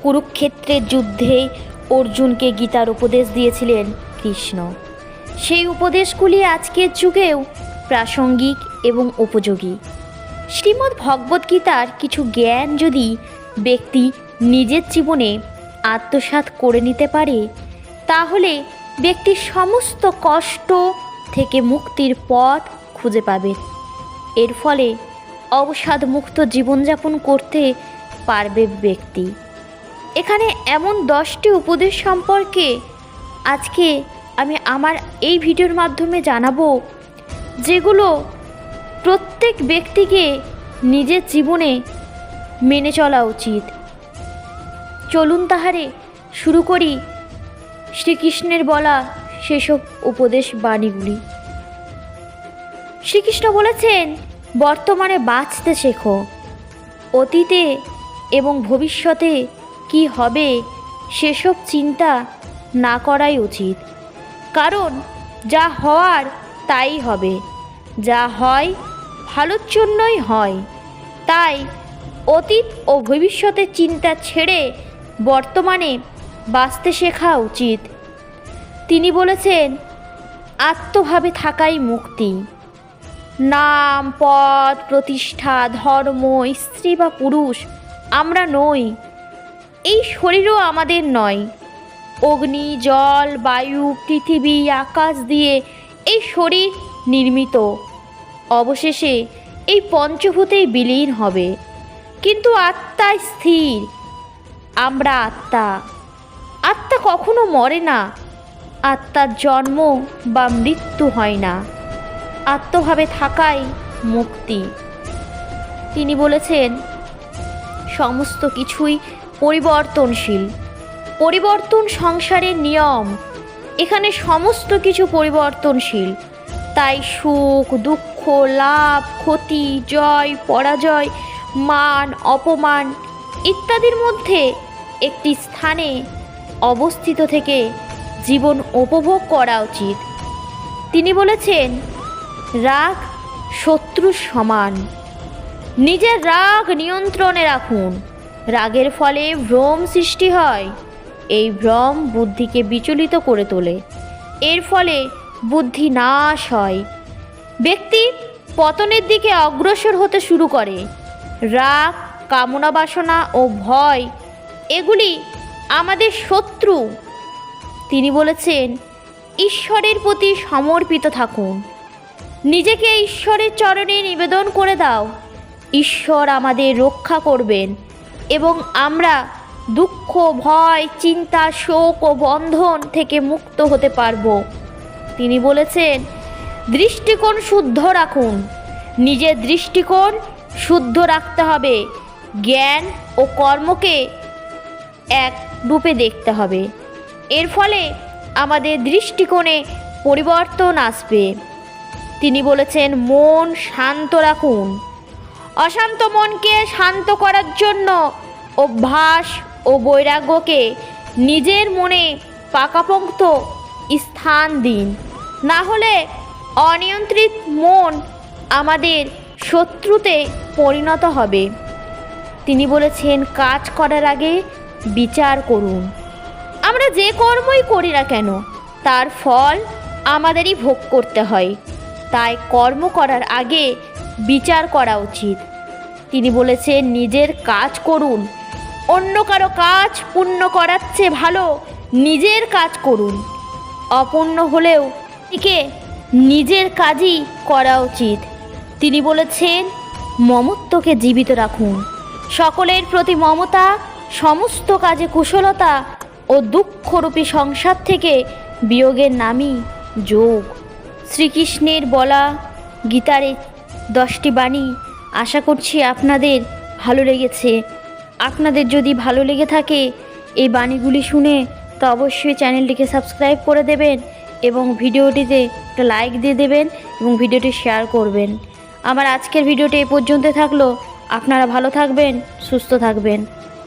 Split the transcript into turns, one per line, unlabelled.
কুরুক্ষেত্রের যুদ্ধে অর্জুনকে গীতার উপদেশ দিয়েছিলেন কৃষ্ণ। সেই উপদেশগুলি আজকের যুগেও প্রাসঙ্গিক এবং উপযোগী। শ্রীমদ্ ভগবদ্গীতার কিছু জ্ঞান যদি ব্যক্তি নিজের জীবনে আত্মসাৎ করে নিতে পারে, তাহলে ব্যক্তির সমস্ত কষ্ট থেকে মুক্তির পথ খুঁজে পাবে। এর ফলে অবসাদমুক্ত জীবনযাপন করতে পারবে ব্যক্তি। এখানে এমন 10টি উপদেশ সম্পর্কে আজকে আমি আমার এই ভিডিওর মাধ্যমে জানাবো, যেগুলো প্রত্যেক ব্যক্তিকে নিজের জীবনে মেনে চলা উচিত। চলুন তাহারে শুরু করি শ্রীকৃষ্ণের বলা সেসব উপদেশ বাণীগুলি। শ্রীকৃষ্ণ বলেছেন, বর্তমানে বাঁচতে শেখো। অতীতে এবং ভবিষ্যতে কি হবে সেসব চিন্তা না করাই উচিত, কারণ যা হওয়ার তাই হবে। যা হয় ভালোর জন্যই হয়। তাই অতীত ও ভবিষ্যতের চিন্তা ছেড়ে বর্তমানে বাঁচতে শেখা উচিত। তিনি বলেছেন, আত্মভাবে থাকাই মুক্তি। নাম, পদ, প্রতিষ্ঠা, ধর্ম, স্ত্রী বা পুরুষ আমরা নই। এই শরীরও আমাদের নয়। অগ্নি, জল, বায়ু, পৃথিবী, আকাশ দিয়ে এই শরীর নির্মিত। অবশেষে এই পঞ্চভূতেই বিলীন হবে, কিন্তু আত্মা স্থির। আমরা আত্মা। আত্মা কখনো মরে না। আত্মার জন্ম বা মৃত্যু হয় না। আত্মভাবে থাকাই মুক্তি। তিনি বলেছেন, সমস্ত কিছুই পরিবর্তনশীল। পরিবর্তন সংসারের নিয়ম। এখানে সমস্ত কিছু পরিবর্তনশীল। তাই সুখ, দুঃখ, লাভ, ক্ষতি, জয়, পরাজয়, মান, অপমান ইত্যাদির মধ্যে একটি স্থানে অবস্থিত থেকে জীবন উপভোগ করা উচিত। তিনি বলেছেন, রাগ শত্রুর সমান। নিজের রাগ নিয়ন্ত্রণে রাখুন। রাগের ফলে ভ্রম সৃষ্টি হয়। এই ভ্রম বুদ্ধিকে বিচলিত করে তোলে। এর ফলে বুদ্ধি নাশ হয়। ব্যক্তি পতনের দিকে অগ্রসর হতে শুরু করে। রাগ, কামনা বাসনা ও ভয় এগুলি আমাদের শত্রু। তিনি বলেছেন, ঈশ্বরের প্রতি সমর্পিত থাকুন। নিজেকে ঈশ্বরের চরণে নিবেদন করে দাও। ঈশ্বর আমাদের রক্ষা করবেন এবং আমরা দুঃখ, ভয়, চিন্তা, শোক ও বন্ধন থেকে মুক্ত হতে পারব। তিনি বলেছেন, দৃষ্টিকোণ শুদ্ধ রাখুন। নিজের দৃষ্টিকোণ শুদ্ধ রাখতে হবে। জ্ঞান ও কর্মকে এক রূপে দেখতে হবে। এর ফলে আমাদের দৃষ্টিকোণে পরিবর্তন আসবে। তিনি বলেছেন, মন শান্ত রাখুন। অশান্ত মনকে শান্ত করার জন্য অভ্যাস ও বৈরাগ্যকে নিজের মনে পাকাপোক্ত স্থান দিন। না হলে অনিয়ন্ত্রিত মন আমাদের শত্রুতে পরিণত হবে। তিনি বলেছেন, কাজ করার আগে বিচার করুন। আমরা যে কর্মই করি না কেন তার ফল আমাদেরই ভোগ করতে হয়। তাই কর্ম করার আগে বিচার করা উচিত। তিনি বলেছেন, নিজের কাজ করুন। অন্য কারো কাজ পূর্ণ করার চেয়ে ভালো নিজের কাজ করুন। অপূর্ণ হলেও একে নিজের কাজই করা উচিত। তিনি বলেছেন, মমত্বকে জীবিত রাখুন। সকলের প্রতি মমতা, সমস্ত কাজে কুশলতা ও দুঃখরূপী সংসার থেকে বিয়োগের নামই যোগ। শ্রীকৃষ্ণের বলা গীতার 10টি বাণী আশা করছি আপনাদের ভালো লেগেছে। আপনাদের যদি ভালো লেগে থাকে এই বাণীগুলি শুনে, তো অবশ্যই চ্যানেলটিকে সাবস্ক্রাইব করে দেবেন এবং ভিডিওটিতে একটা লাইক দিয়ে দেবেন এবং ভিডিওটি শেয়ার করবেন। আমার আজকের ভিডিওটি এই পর্যন্ত থাকলো। আপনারা ভালো থাকবেন, সুস্থ থাকবেন।